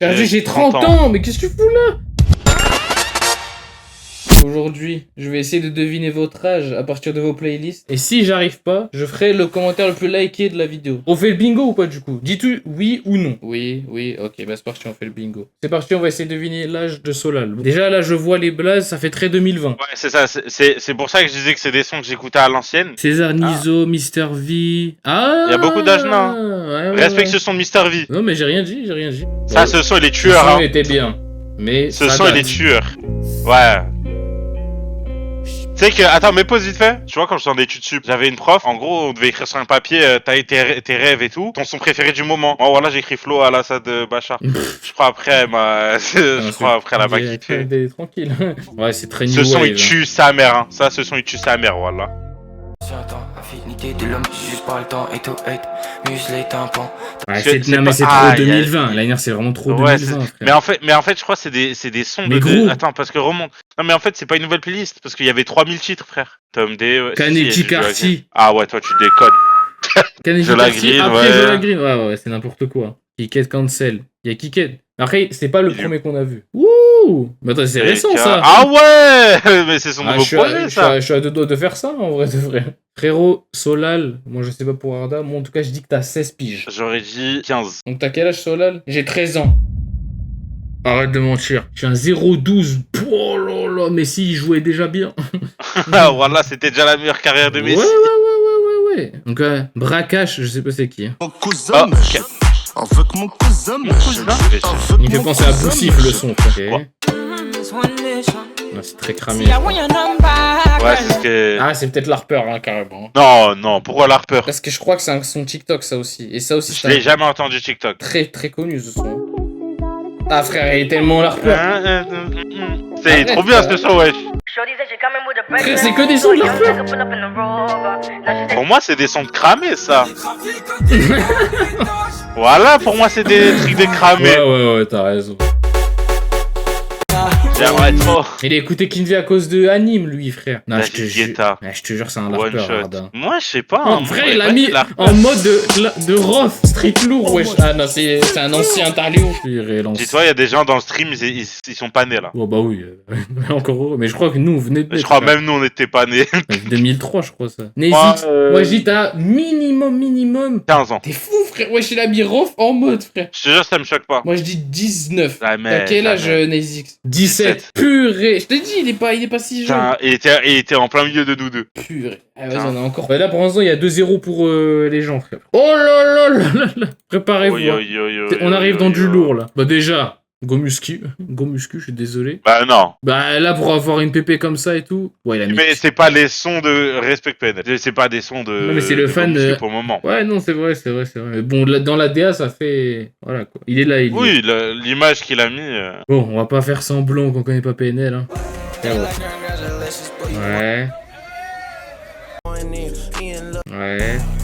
J'ai 30 ans, mais qu'est-ce que tu fous là? Aujourd'hui, je vais essayer de deviner votre âge à partir de vos playlists. Et si j'arrive pas, je ferai le commentaire le plus liké de la vidéo. On fait le bingo ou pas du coup? Dis-tu oui ou non? Oui, ok, bah c'est parti, on fait le bingo. C'est parti, on va essayer de deviner l'âge de Solal. Déjà là, je vois les blazes, ça fait très 2020. Ouais, c'est ça, c'est pour ça que je disais que c'est des sons que j'écoutais à l'ancienne. César Nizo, Mister V. Ah! Il y a beaucoup d'âge là. Hein. Respecte ce son de Mister V. Non, mais j'ai rien dit. Ça, ce son, il est tueur. Ce son hein. était bien. Mais ce son, il est tueur. Ouais. Tu sais que, attends, mais pause vite fait. Tu vois, quand je suis en études sup, j'avais une prof. En gros, on devait écrire sur un papier tes rêves et tout. Ton son préféré du moment. Oh, voilà, j'ai écrit Flo à Alassad Bachar. Je crois après, elle m'a quitté. Tranquille. Ouais, c'est très Ce son, il tue sa mère. Hein. Ça, ce son, il tue sa mère, voilà. Affinité de l'homme, juste par le temps et tout hate, musclé tympan. Ouais, c'est trop 2020. L'année c'est vraiment trop 2020. Mais en fait, je crois que c'est des sons de. Attends, parce que remonte. Non, mais en fait, c'est pas une nouvelle playlist parce qu'il y avait 3000 titres, frère. Tom D. Ouais, Canetti Carty. Ah ouais, toi, tu déconnes. Canetti Carty. Après, Jola Green. Ouais, c'est n'importe quoi. Kiket Cancel. Il y a Kiket. Après, c'est pas le premier qu'on a vu. Ouh! Mais attends, c'est récent ça! Ah ouais! Mais c'est son nouveau projet ça! Je suis à deux doigts de faire ça en vrai de vrai. Frérot, Solal, moi je sais pas pour Arda, moi en tout cas je dis que t'as 16 piges. J'aurais dit 15. Donc t'as quel âge Solal? J'ai 13 ans. Arrête de mentir. Je suis un 0-12. Oh là là, Messi il jouait déjà bien. Ah voilà, c'était déjà la meilleure carrière de Messi. Ouais. Donc Bracache, je sais pas c'est qui. Mon cousin, avec mon cousin, il me fait penser à Boussif le son. Okay. C'est très cramé. Ouais, c'est ce que. Ah, c'est peut-être l'Harper, hein, carrément. Non, pourquoi l'Harper? Parce que je crois que c'est un son TikTok, ça aussi. Et ça aussi, je l'ai jamais entendu TikTok. Très, très connu ce son. Ah, frère, il est tellement l'Harper. C'est trop bien ce son, wesh. Frère, c'est que des sons de l'Harper. Pour moi, c'est des sons de cramés, ça. Voilà, pour moi, c'est des trucs de cramés. Ouais, t'as raison. J'aimerais trop. Il a écouté Kinvey à cause de Anime, lui, frère. Non, je te jure, c'est un One larpeur, shot. Arda. Moi, je sais pas. En vrai, il a mis en mode de rough, street lourd, wesh. Ah non, c'est un ancien Tarléo. Dis-toi, il y a des gens dans le stream, ils sont pas nés là. Oh bah oui, encore heureux. Mais je crois que nous, on venait de. Je crois même nous, on n'était pas nés. 2003, je crois ça. Nezix, moi je dis t'as minimum 15 ans. T'es fou, frère. Wesh, il a mis rough en mode, frère. Je te jure, ça me choque pas. Moi je dis 19. T'as quel âge, Nezix? 17. Purée. Je t'ai dit, il est pas si jeune. Il était en plein milieu de nous deux. Purée. Ah, vas-y, on a encore. Bah, là, pour l'instant, il y a 2-0 pour les gens, frère. Oh là là. Préparez-vous. On arrive dans du lourd, là. Bah, déjà. Gomuscu, je suis désolé. Bah non. Bah là pour avoir une pépé comme ça et tout. Ouais, il a mis. Mais c'est pas les sons de Respect PNL. C'est pas des sons de. Non mais c'est le fan pour le moment. Ouais non c'est vrai. Mais bon dans la DA ça fait voilà quoi. Il est là il. Oui l'image qu'il a mis. Bon on va pas faire semblant qu'on connaît pas PNL hein.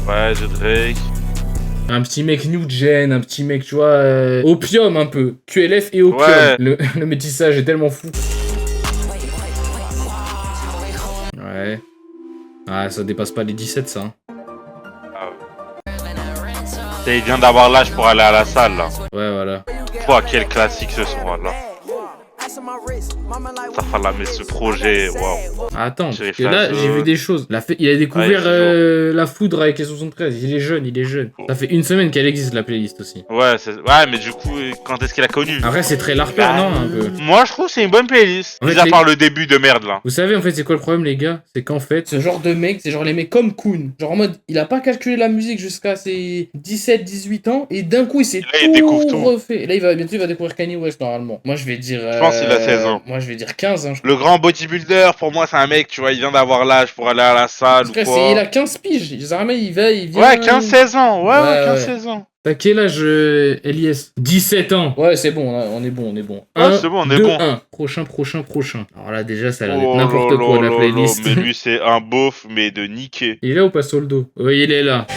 Ouais je Drake. Un petit mec New Gen, un petit mec, tu vois, Opium un peu. QLF et Opium. Ouais. Le métissage est tellement fou. Ouais. Ah, ça dépasse pas les 17, ça. Hein. Il vient d'avoir l'âge pour aller à la salle, là. Ouais, voilà. Quoi, quel classique ce soir, là. Ça fait là, mais ce projet, waouh. Attends, parce que là, j'ai vu des choses. Il a découvert la foudre avec les 73. Il est jeune. Ça fait une semaine qu'elle existe, la playlist aussi. Ouais, mais du coup, quand est-ce qu'il a connu? Après, c'est très larpeur, non, un peu. Moi, je trouve que c'est une bonne playlist. En fait, mis à part le début de merde, là. Vous savez, en fait, c'est quoi le problème, les gars? C'est qu'en fait, ce genre de mec, c'est genre les mecs comme Kun. Genre en mode, il a pas calculé la musique jusqu'à ses 17-18 ans, et d'un coup, il s'est tout refait. Et là, bientôt, il va découvrir Kanye West, normalement. Moi, je vais dire... Je pense qu'il a 16 ans. Moi, je vais dire 15, hein. Le grand bodybuilder, pour moi, c'est un mec, tu vois, il vient d'avoir l'âge pour aller à la salle ou quoi. Il a 15 piges. Il vient... Ouais, 15-16 ans. Ouais, 15-16 ans. T'as quel âge, Elias? 17 ans. Ouais, c'est bon, on est bon. Ouais, c'est bon, on est bon. 1. Prochain. Alors là, déjà, ça a l'air d'être n'importe quoi, la playlist. Mais lui, c'est un beauf, mais de niquer. Il est là ou pas, Soldo? Oui, il est là.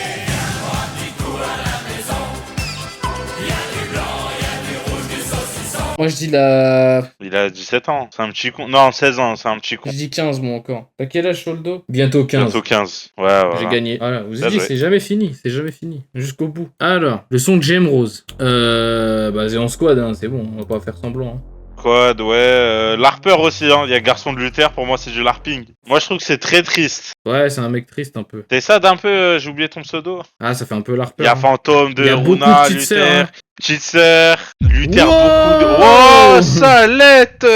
Moi, je dis la... Il a 17 ans. C'est un petit con. Non, 16 ans, c'est un petit con. Je dis 15, moi, encore. T'as quel âge, Sholdo? Bientôt 15. Bientôt 15. Ouais, voilà. J'ai gagné. Voilà, vous Bien avez dit, joué. c'est jamais fini. C'est jamais fini. Jusqu'au bout. Alors, le son de James Rose. Bah, c'est en squad, hein. C'est bon. On va pas faire semblant, hein. Quad, ouais. Larper aussi, hein. Il y a Garçon de Luther, pour moi, c'est du larping. Moi, je trouve que c'est très triste. Ouais, c'est un mec triste, un peu. T'es ça d'un peu, j'ai oublié ton pseudo. Ah, ça fait un peu larpeur. Il y a hein. Fantôme Il y de a beaucoup de Runa, petites sœurs, Luther. hein. Petite sœur. Luther, Wow. beaucoup de. Oh, salette!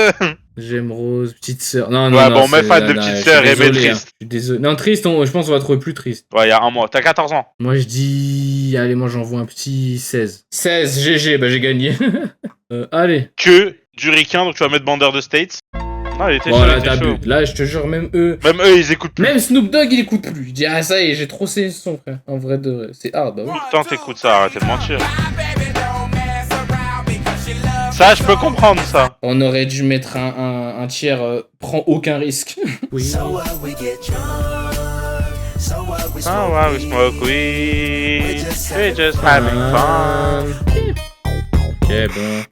James Rose, petite sœur. Non, non, Ouais, non. bon, mes c'est- fans de non, petite je suis sœur, aimez désolé, hein. triste. Je suis désolé. Non, triste, je pense qu'on va trouver plus triste. Ouais, il y a un mois. T'as 14 ans. Moi, je dis... Allez, moi, j'envoie un petit 16. 16, GG, bah j'ai gagné. Allez. Que du ricain, donc tu vas mettre bandeur de States. Non, il était chaud, Voilà, il était t'as chaud. bu. Là, je te jure, même eux... Même eux, ils écoutent plus. Même Snoop Dogg, il écoute plus. Il dit, ah, ça y est, j'ai trop saigné le son, frère. En vrai de vrai. C'est hard, bah oui. Pourtant, t'écoutes ça, arrêtez de mentir. Ça, je peux comprendre ça. On aurait dû mettre un tiers, prend aucun risque. Oui. Ah ouais, we smoke weed. We're just having fun. Ok, bon.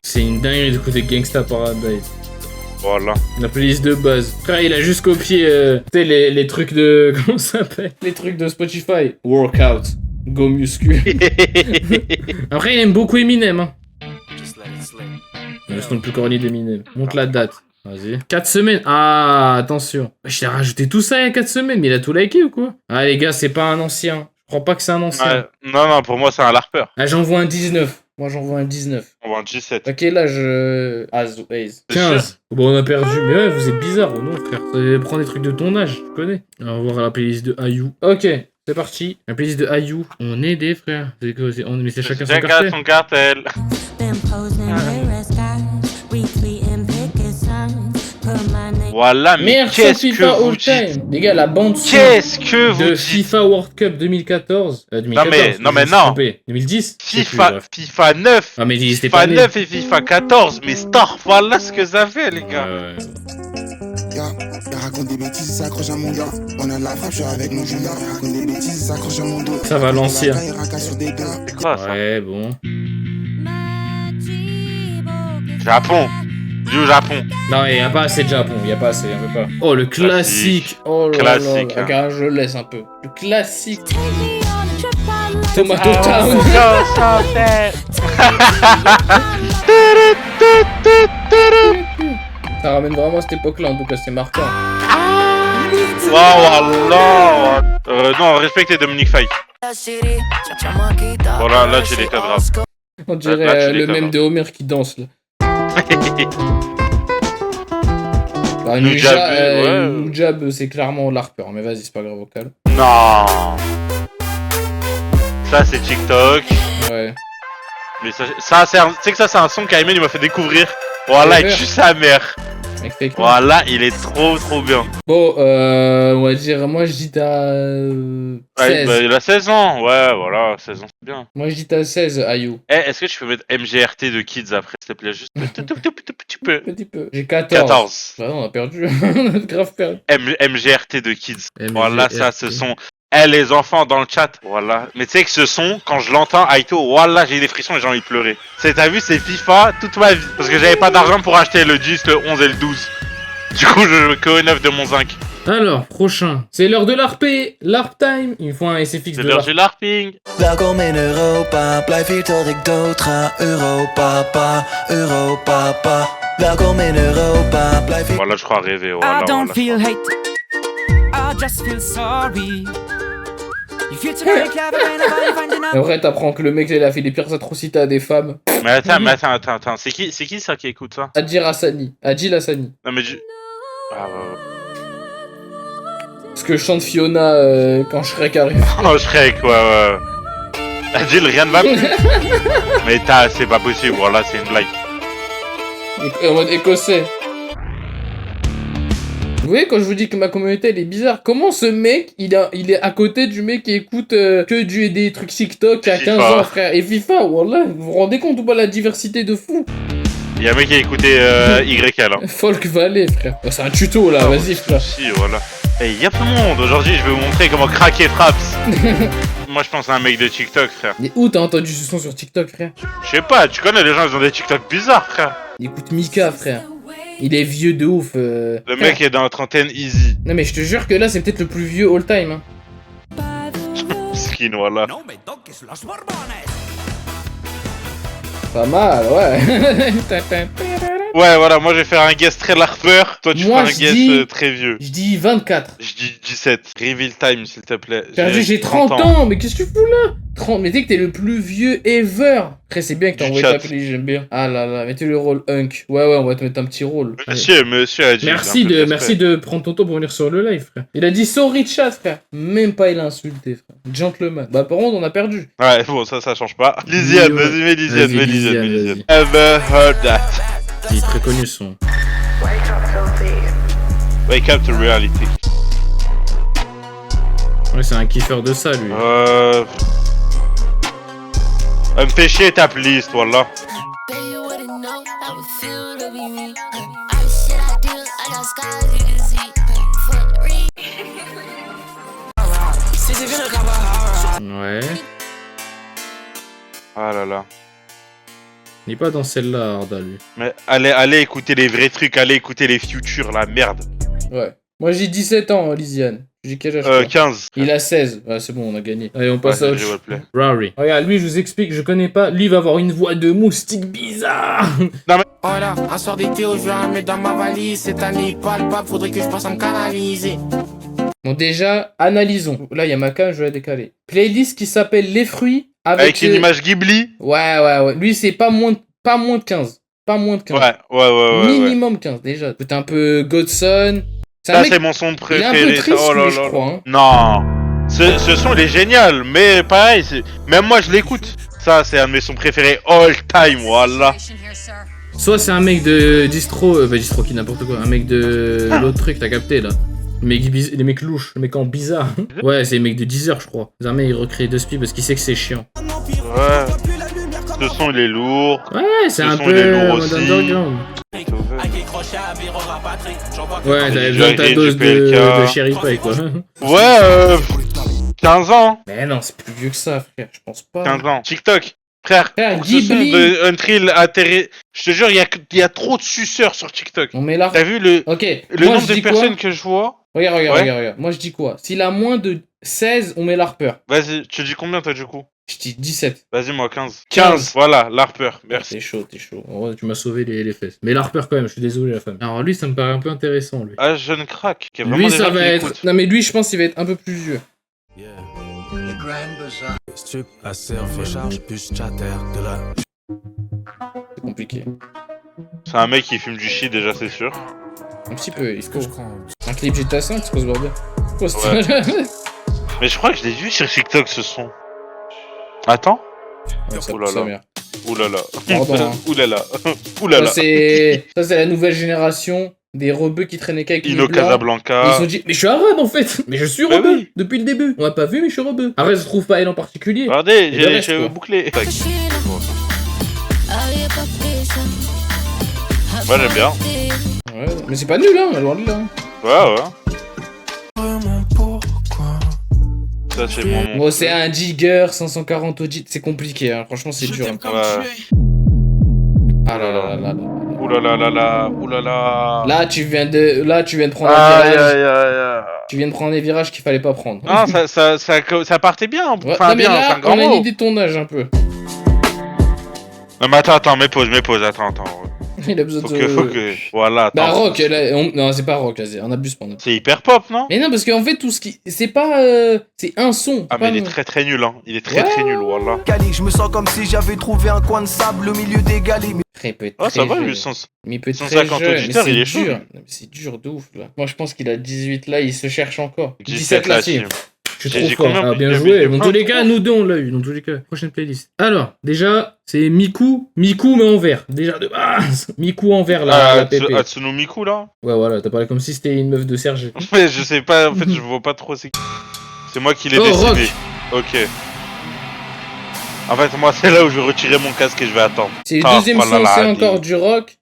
C'est une dinguerie d'écouter Gangsta Paradise. Voilà. La playlist de base. Frère, il a juste copié, tu sais, les trucs de... Comment ça s'appelle? Les trucs de Spotify. Workout. Go muscu. Après, il aime beaucoup Eminem, hein. Le son le plus corny d'Eminem. Montre la date. Vas-y. 4 semaines. Ah, attention. Je t'ai rajouté tout ça il y a 4 semaines, mais il a tout liké ou quoi? Ah, les gars, c'est pas un ancien. Je crois pas que c'est un ancien. Ouais. Non, non, pour moi, c'est un larper. Ah, j'envoie un 19. Moi, j'envoie un 19. On va un G7. À quel âge Azo, Aze C'est 15. Bon, on a perdu. Mais ouais, vous êtes bizarre, non, frère. Vous allez prendre des trucs de ton âge, je connais. On va voir la playlist de Ayou. Ok, c'est parti. La playlist de Ayou. On est des frères. C'est quoi, mais c'est chacun son Chacun quartier. son cartel. Voilà, mais Meilleur son qu'est-ce que FIFA vous all dites? time. Les gars, la bande son Qu'est-ce que vous de dites? FIFA World Cup 2014. 2014. non, mais je me suis non. trompé. 2010. Je sais plus, FIFA, bref. FIFA 9. Ah, mais il était FIFA pas né. 9 et FIFA 14. Mais Star, voilà ce que ça fait, les gars. Il raconte des bêtises, il s'accroche à mon gars. On a de la frappe, je suis avec mon Julia. Il raconte des bêtises, il s'accroche à mon dos. Ça va l'ancien. Il racaille sur des gars. C'est quoi ça? Ouais, bon. Japon. Du Japon. Non, il n'y a pas assez de Japon, il n'y a pas assez, on veut pas. Oh, le classique. Oh là Classique, là. hein. Regarde, je laisse un peu. Le classique. Tomato Ah, Town. Ça ramène vraiment à cette époque-là, en tout cas, c'est marquant. Waouh, non, respectez Dominique Fay. Voilà, là, j'ai l'état grave. On dirait Là, tu le l'étonnes, même hein. de Homer qui danse, là. Bah, Nujab, ouais. Nujab, c'est clairement l'harper, mais vas-y, c'est pas grave, au calme. Non. Ça, c'est TikTok. Ouais. Mais ça c'est tu sais que ça, c'est un son qu'Aymen il m'a fait découvrir. Voilà, il tue sa mère. Mec, fake news. Voilà, il est trop bien. Bon, on va dire, moi je dis t'as 16. Ouais, bah, il a 16 ans. Ouais, voilà, 16 ans, c'est bien. Moi je dis t'as 16, Ayou. Eh, est-ce que tu peux mettre MGRT de Kids après, s'il te plaît? Juste tu peux. Petit peu. J'ai 14. 14. Bah non, on a perdu. On a grave perdu. MGRT de Kids. Voilà, ça, MGRT. ce son. Eh, les enfants dans le chat. Voilà. Mais tu sais que ce son, quand je l'entends, Aito, voilà, j'ai des frissons et j'ai envie de pleurer. T'as vu, c'est FIFA toute ma vie. Parce que j'avais pas d'argent pour acheter le 10, le 11 et le 12. Du coup, je joue que au 9 de mon zinc. Alors, prochain. C'est l'heure de l'ARP. LARP time. Il me faut un SFX C'est de l'heure LARP. du LARPing. Welkom in Europa, blijf hier tot ik dood ga. Europa, Europa. Welkom in Europa, blijf hier. Voilà, je crois rêver. Voilà, I don't voilà. feel hate, I just feel sorry. You feel so very clever whenever you find Et enough. après, t'apprends que le mec, il a fait les pires atrocités à des femmes. Mais attends. C'est qui ça qui écoute ça? Adjir Hassani. Adjil Hassani. Non, mais Ah, ouais. Parce que je chante Fiona quand Shrek arrive. Oh, Shrek, ouais. Adil, rien ne va plus. Mais c'est pas possible, voilà, c'est une blague. En mode écossais. Vous voyez, quand je vous dis que ma communauté, elle est bizarre, comment ce mec, il est à côté du mec qui écoute que des trucs TikTok à 15 FIFA. ans, frère. Et FIFA, wallah, vous vous rendez compte ou pas la diversité de fou? Il y a un mec qui a écouté YL. Hein. Folk Valley, frère. Oh, c'est un tuto, là, vas-y, frère. Si, voilà. Et il y a plein de monde. Aujourd'hui, je vais vous montrer comment craquer Fraps. Moi, je pense à un mec de TikTok, frère. Mais où t'as entendu ce son sur TikTok, frère? Je sais pas, tu connais les gens, ils ont des TikTok bizarres, frère. Il écoute Mika, frère. Il est vieux de ouf. Le mec est dans la trentaine easy. Non mais je te jure que là c'est peut-être le plus vieux all time. Hein. Skin, voilà. Pas mal, ouais. Ouais, voilà, moi je vais faire un guess très larper. Toi, tu Moi, feras un je guess dis- très vieux. Je dis 24. Je dis 17. Reveal time, s'il te plaît. J'ai 30 ans, mais qu'est-ce que tu fous là? 30, mais tu sais que t'es le plus vieux ever. Après, c'est bien que t'as Du envoyé chat. t'appeler, j'aime bien. Ah là là, mettez le rôle Hunk. Ouais, on va te mettre un petit rôle. Monsieur a dit. Merci de prendre ton temps pour venir sur le live, frère. Il a dit sorry chat, frère. Même pas il a insulté, frère. Gentleman. Bah, par contre, on a perdu. Ouais, bon, ça change pas. Lisiane, Ouais. vas-y, mets Lisiane, Vas-y, mets Lisiane, Lisiane. Ever heard that? Il est très connu son. Wake up to reality. Ouais, c'est un kiffeur de ça, lui. Me fait chier ta playlist, voilà. Ouais. Ah là là. Il est pas dans celle-là, Arda, lui. Mais allez écouter les vrais trucs, allez écouter les futurs, la merde. Ouais. Moi, j'ai 17 ans, Lisiane. J'ai quel âge? toi 15. Il a 16. Ouais, c'est bon, on a gagné. Allez, on passe à autre chose. Play. Rari. Regarde, lui, je vous explique, je connais pas. Lui, il va avoir une voix de moustique bizarre. Voilà, un soir d'été, je vais la mettre dans ma valise. Cette année palpable, faudrait que je passe à me canaliser. Bon, déjà, analysons. Là, il y a ma cam, je vais la décaler. Playlist qui s'appelle Les Fruits Avec une image Ghibli. Ouais. Lui, c'est pas moins de 15. Pas moins de 15. Ouais. Minimum 15, déjà. Écoute un peu Godson. Ça, c'est mon son préféré. Il est un peu triste, oh là lui, je là. crois. Hein. Non. Ce son, il est génial. Mais pareil, même moi, je l'écoute. Ça, c'est un de mes sons préférés all time, voilà. Soit c'est un mec de distro, distro qui n'importe quoi, un mec de l'autre truc, t'as capté là. Les mecs louches, les mecs en bizarre. Ouais, c'est les mecs de Deezer, je crois. Jamais il recrée deux spies parce qu'il sait que c'est chiant. Ouais. Ce son, il est lourd. Ouais, c'est Ce un son, peu il est lourd aussi. underground. Ouais, t'avais besoin de ta J'ai dose du PLK. de Cherry Pie, quoi. Ouais, 15 ans. Mais non, c'est plus vieux que ça, frère, je pense pas. 15 ans. TikTok. Frère, Frère, ce son Ghibli. de Unreal atterri... Je te jure, il y a trop de suceurs sur TikTok. On met là. T'as vu le Ok, nombre je de dis quoi? personnes que je vois? Regarde. Moi, je dis quoi? S'il a moins de 16, on met l'Harper. Vas-y, tu dis combien toi du coup? Je dis 17. Vas-y, moi 15. 15, voilà, l'Harper, merci. T'es chaud. En vrai, tu m'as sauvé les fesses. Mais l'Harper quand même, je suis désolé la femme. Alors lui, ça me paraît un peu intéressant, lui. Ah, jeune crack, qui est vraiment Lui, des ça gens va qui être... l'écoutent. Non mais lui, je pense qu'il va être un peu plus vieux. Stup, assez en recharge, plus chatter de la. C'est compliqué. C'est un mec qui fume du shit déjà, c'est sûr. Un petit peu, il faut. Un clip GTA 5, c'est quoi ce bordel? Quoi, Mais je crois que je l'ai vu sur TikTok ce son. Attends. Ouais, ça Oulala. pue sa mère. Oulala. Pardon, hein. Oulala. Ça, Oulala. c'est la nouvelle génération des rebeux qui traînaient qu'avec les Ino blancs. Casablanca. Ils se sont dit, mais je suis arabe en fait. Mais je suis Mais rebeu oui. depuis le début. On m'a pas vu, mais je suis rebeu. Après, je trouve pas elle en particulier. Regardez, Et le reste, j'ai quoi. bouclé. Moi j'aime bien. Ouais, mais c'est pas nul, hein, loin de là. Ouais. Ça c'est mon. Bon, c'est un Jigger 540 audit, c'est compliqué, hein. Franchement, c'est dur. Hein. Ouais. Ah là là là là là. Oulala. Là, tu viens de prendre un Aïe virage. aïe aïe. Tu viens de prendre des virages qu'il fallait pas prendre. Non, ça partait bien. Ouais, Enfin, non, mais bien, c'est là, un grand on a mot. une idée de ton âge un peu. Non, mais attends, mets pause, attends. Il a besoin Faut de. que. Voilà, attends. Bah, rock, là, non, c'est pas rock, là, on abuse pas. C'est hyper pop, non? Mais non, parce qu'en fait, tout ce qui. C'est pas. C'est un son. Ah, mais il est très nul, hein. Il est très nul, voilà. Je me sens comme si j'avais trouvé un coin de sable au milieu des galets. Très peut être. Ah, ça très va, jeune. lui, sens. Mais il peut être 150 très jeune, auditeurs, mais il est c'est chaud, dur. lui. Non, mais c'est dur de ouf, là. Moi, je pense qu'il a 18 là, il se cherche encore. 17 là, la si. team. Je J'ai suis trop combien fort. Ah, bien de joué. vidéos? Dans tous les cas, nous deux, on l'a eu. Dans tous les cas, prochaine playlist. Alors, déjà, c'est Miku, mais en vert. Déjà de base. Miku en vert, là, la pépé. Atsuno Miku, là? Ouais, voilà, t'as parlé comme si c'était une meuf de Serge. Mais je sais pas, en fait, je vois pas trop c'est qui. C'est moi qui l'ai Oh, décidé. Rock. Ok. En fait, moi, c'est là où je vais retirer mon casque et je vais attendre. C'est le Ah, deuxième voilà son, la c'est radio. encore du rock.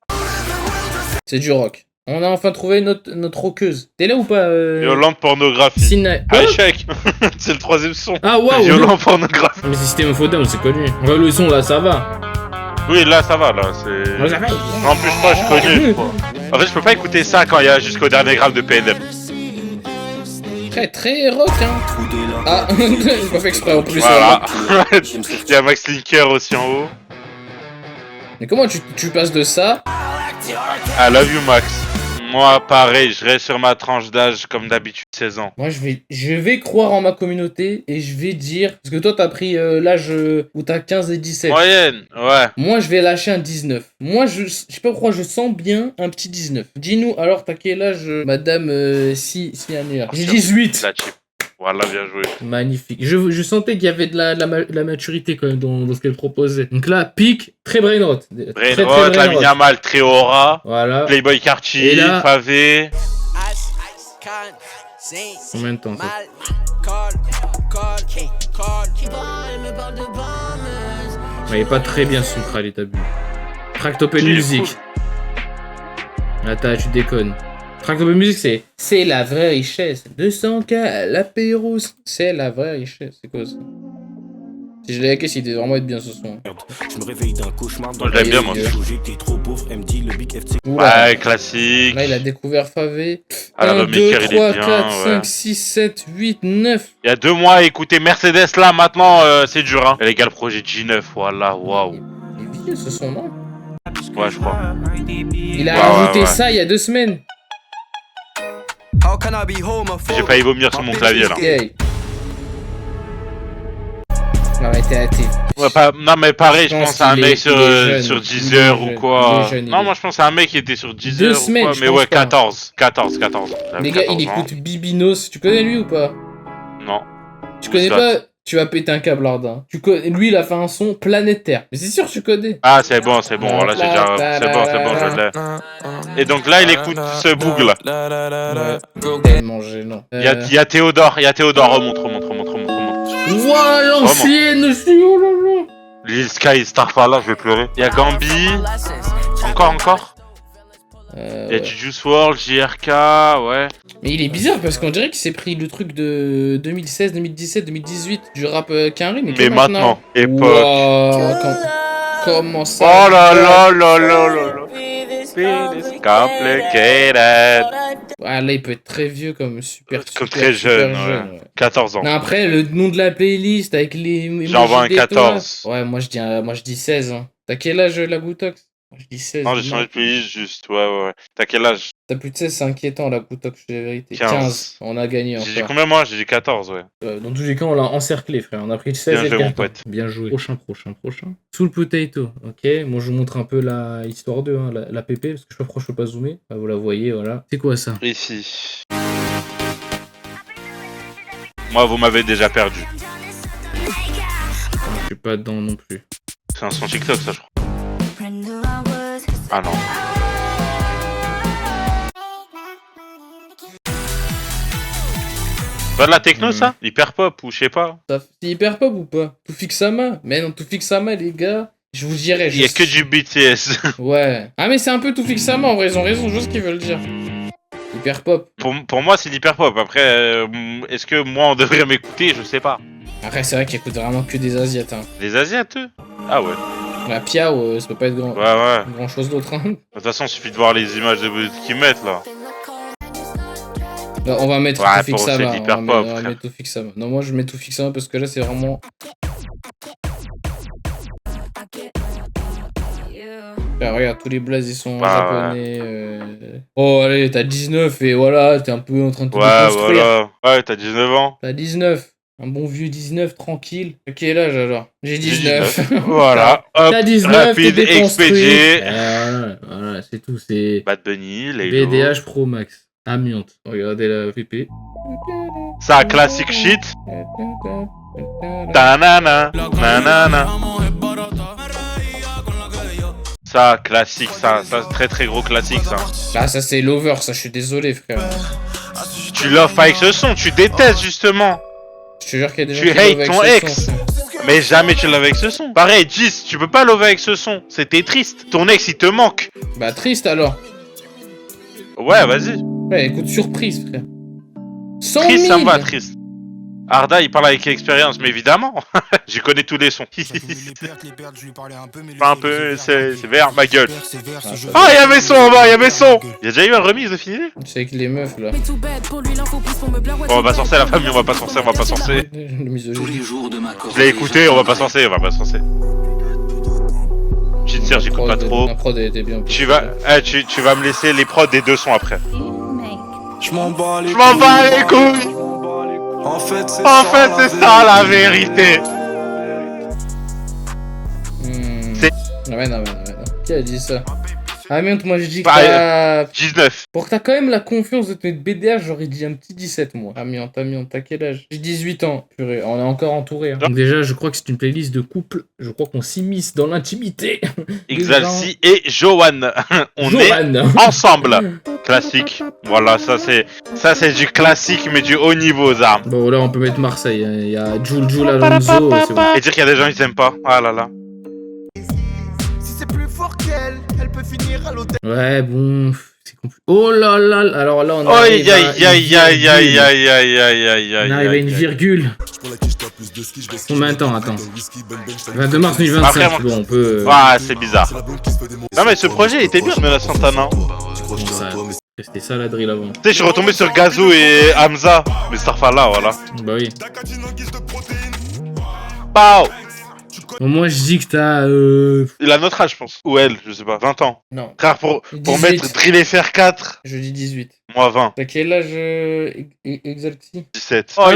C'est du rock. On a enfin trouvé notre roqueuse. T'es là ou pas Violente pornographie. Sina... Ah, échec. C'est le troisième son. Ah, waouh. Violent pornographie. Mais System of a Down, c'est connu. Ouais, le son là, ça va. Oui, là, ça va, là. C'est... Ouais, ça va. En plus, je crois, je suis connu, je crois. En fait, je peux pas écouter ça quand il y a jusqu'au dernier gramme de PNL. Très rock, hein. Ah, j'ai pas fait exprès en plus. Voilà. Il y a Max Linker aussi en haut. Mais comment tu passes de ça? I love you, Max. Moi, pareil, je reste sur ma tranche d'âge comme d'habitude, 16 ans. Moi, je vais croire en ma communauté et je vais dire... Parce que toi, t'as pris l'âge où t'as 15 et 17. Moyenne, ouais. Moi, je vais lâcher un 19. Moi, je sais pas pourquoi, je sens bien un petit 19. Dis-nous, alors, t'as quel âge, madame si Annuaire? J'ai 18. La chip. Voilà, bien joué. Magnifique. Je sentais qu'il y avait de la maturité quand même dans ce qu'elle proposait. Donc là, pic, très brainrot. Brainrot, la Yamal, très aura. Voilà. Playboy Cartier, Et là... Pavé. Combien de temps ça? Il est pas très bien son Khalid, t'as vu. Tractopelle Music. Attends, tu déconnes. Tractopelle Music, c'est la vraie richesse. 200K à l'apéro, c'est la vraie richesse. C'est quoi ça? Si je l'ai hacké, il devait vraiment être bien ce son. Je me réveille d'un cauchemar. Moi, je l'aime bien, moi. J'étais trop pauvre, elle me dit le Big FT. Ouais, classique. Là, il a découvert Favé. Ah, 1, 2, 3, 4, ouais. 5, 6, 7, 8, 9. Il y a 2 mois, écoutez Mercedes là, maintenant, c'est dur, hein. Et les gars, le projet G9, voilà, waouh. Il est vieux ce son, non? Ouais, je crois. Il a rajouté ça il y a 2 semaines. J'ai failli vomir sur mon clavier là. Okay. Non mais t'es hâté. Ouais, non mais pareil, je pense à un mec sur jeune, 10 heures ou quoi. Jeune, Non, moi je pense à un mec qui était sur 10 2 heures semaines, ou quoi. je Mais pense ouais, pas. 14. Les gars, il écoute Bibinos. Tu connais lui ou pas? Non. Tu connais Ça. pas? Tu vas péter un câble, Ardin. Lui, il a fait un son planétaire. Mais c'est sûr, tu connais. Ah, c'est bon, voilà, j'ai déjà. C'est bon, je l'ai. Et donc là, il écoute ce boug là. Tellement gênant. Il y a Théodore, remonte. Ouah, l'ancienne aussi, oh là là. Lil Sky, Starfall, je vais pleurer. Il y a Gambi. Encore. Il y a du Juice WRLD, JRK, ouais. Mais il est bizarre parce qu'on dirait qu'il s'est pris le truc de 2016, 2017, 2018 du rap Quinry. Mais maintenant, époque. Wow, comment ça? Oh là là. Complicated. Ah là, il peut être très vieux comme super très jeune, ouais. 14 ans. Non, après, le nom de la playlist avec les... J'envoie un 14. Ouais, moi je dis 16. Hein. T'as quel âge, la Goutox? Moi, je dis 16. Non, j'ai changé de playlist juste, ouais. T'as quel âge? T'as plus de 16, c'est inquiétant, la Goutox, je dis la vérité. 15. On a gagné J'ai dit encore. combien moi? J'ai dit 14, ouais. Dans tous les cas, on l'a encerclé, frère. On a pris le 16 Bien et joué, le mon 14. pote. Bien joué. Prochain. Soul Potato, ok. Moi, je vous montre un peu la histoire 2, hein, la PP, parce que je sais pas pourquoi je peux pas zoomer. Bah, vous la voyez, voilà. C'est quoi ça? Ici. Moi, vous m'avez déjà perdu. Je suis pas dedans non plus. C'est un son TikTok, ça, je crois. Ah non. Pas de la techno, ça? Hyper pop ou je sais pas. C'est hyper pop ou pas? Toufik Sama? Mais non, Toufik Sama, les gars, je vous dirais. Il y a que du BTS. Ouais. Ah, mais c'est un peu Toufik Sama, en vrai, ils ont raison, je vois ce qu'ils veulent dire. Hyper pop. Pour moi, c'est l'hyper pop. Après, est-ce que moi, on devrait m'écouter? Je sais pas. Après, c'est vrai qu'ils écoutent vraiment que des Asiates. Hein. Les Asiates, eux? Ah ouais. La Piao, ça peut pas être grand chose d'autre. Hein. De toute façon, il suffit de voir les images de qu'ils mettent là. Bah, on va mettre Ouais, Toufik pour eux, Sama. c'est hyper pop, On va frère. mettre Toufik Sama. Non, moi je mets Toufik Sama parce que là c'est vraiment. Ah, regarde, tous les blazes ils sont japonais. Oh, allez, t'as 19 et voilà, t'es un peu en train de te déconstruire. Voilà. Ouais, t'as 19 ans. T'as 19. Un bon vieux 19, tranquille. À quel âge alors? J'ai 19. Voilà. Hop, T'as 19, rapide, t'es déconstruit. expédié. Voilà, c'est tout. C'est Bad Bunny, Laylo. BDH Pro Max. Amiante. Regardez la VP. Ça, classic shit. Ta-na-na, na-na-na. Ça, classique, ça très très gros classique, ça. Ah, ça c'est Lover, ça, je suis désolé, frère. Tu l'offres avec ce son, tu détestes justement. Je te jure qu'il y a des gens Tu qui hates lovent avec ton ce ex. son. Mais jamais tu l'as avec ce son. Pareil, Gis, tu peux pas lover avec ce son. C'était triste. Ton ex, il te manque. Bah, triste alors. Ouais, vas-y. Ouais, écoute, surprise, frère. 100 000. Triste, ça me va, triste. Arda, il parle avec expérience, mais évidemment. J'y connais tous les sons. Pas un peu, c'est vert, ma gueule. Ah, y'a mes sons en bas, y'a mes sons. Y'a déjà eu un remix de Fini? C'est avec les meufs, là. Bon, on va sorcer la famille, on va pas sorcer, on va pas sorcer. Le misogyne. Je l'ai écouté, on va pas sorcer, on va pas sorcer. Petite sœur, j'écoute pas trop. La prod était bien. Tu vas me laisser les prods des deux sons après. Je m'en bats les couilles. En fait, c'est ça la vérité. Non. Qui a dit ça? Ah merde, moi je dis que Pareil. t'as... 19. Pour que t'as quand même la confiance de te mettre BDH, j'aurais dit un petit 17 moi. Amiens, t'as quel âge? J'ai 18 ans. Purée, on est encore entouré. Hein. Donc déjà, je crois que c'est une playlist de couple. Je crois qu'on s'immisce dans l'intimité. Exalcy et Johan. On est ensemble. Classique. Voilà, ça c'est du classique mais du haut niveau, ça. Bon là, on peut mettre Marseille. Hein. Il y a Jules Alonso. C'est bon. Et dire qu'il y a des gens ils aiment pas. Ah là là. Ouais, bon, c'est compliqué. Oh là là, alors là, on Oh arrive à une virgule. Combien de temps? Attends. 22 mars 2025, Après, bon, on peut... Ah, c'est bizarre. Non mais ce projet était bien, mais la Santana. C'était ça la drill avant. Tu sais, je suis retombé sur Gazou et Hamza. Mais Starfala, voilà. Bah oui. Pau. Bon, moi, je dis que t'as... Il a notre âge, je pense. Ou elle, je sais pas. 20 ans. Non. Frère, pour 18. mettre Drill FR4. Je dis 18. Moi, 20. T'as quel âge, Exalty? 17. Oi.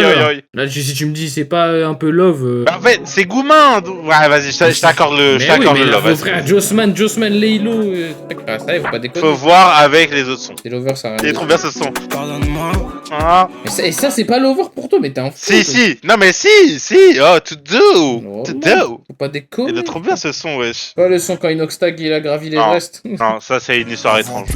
Là, si tu me dis c'est pas un peu love... Bah, en fait, c'est Goumin. Ouais, vas-y, je t'accorde le love. Mais frère, Jossman, Leilo... ça, il faut pas déconner. Faut voir avec les autres sons. C'est l'over, ça. Il est trop bien ce son. Pardonne-moi. Ah. Et ça, c'est pas l'over pour toi, mais t'es un fou. Si. Non, mais si. Oh, to do. Oh, To do. faut pas déconner. Il est trop bien ce son, wesh. Pas le son quand Inoxtag il a gravi l'Everest. Non, ça c'est une histoire étrange.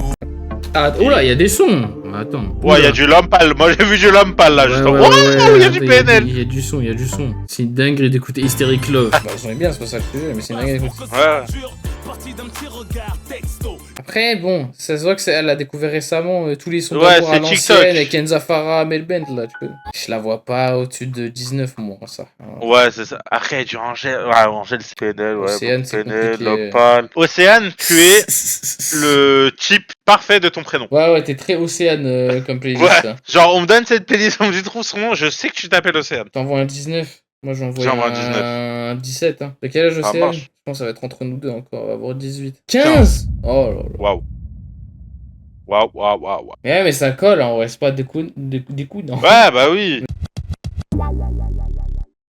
Ah, oh là, il y a des sons. Attends. Ouais, il y a du Lampal. Moi j'ai vu du Lampal là, juste en. Ouais, il y a du PNL. Il y a du son. C'est une dinguerie d'écouter Hysteric Love. Bah, le son est bien, c'est pas ça le sujet, mais c'est une dinguerie d'écouter. Ouais. Après, bon, ça se voit que elle a découvert récemment tous les sons Ouais, d'amour à c'est l'ancienne TikTok. avec Kenza Farah, Melbent là, tu peux. Je la vois pas au-dessus de 19 moi, ça. Ouais, c'est ça. Après, du Angèle. Ouais, Angèle c'est PNL. Ouais, Océane, bon, c'est PNL, compliqué. Lampal. Océane, tu es le type parfait de ton prénom. Ouais, t'es très Océane comme playlist. Ouais. Là. Genre, on me donne cette playlist, on me dit trouve son nom, je sais que tu t'appelles Océane. T'envoies un 19. Moi, j'envoie J'envoie un 17. Hein. De quel âge Ça Océane? marche. Je pense que ça va être entre nous deux encore. On va avoir 18. 15. Oh là là. Waouh. Ouais, mais ça colle, hein. On reste pas des coups, non. Ouais, bah oui.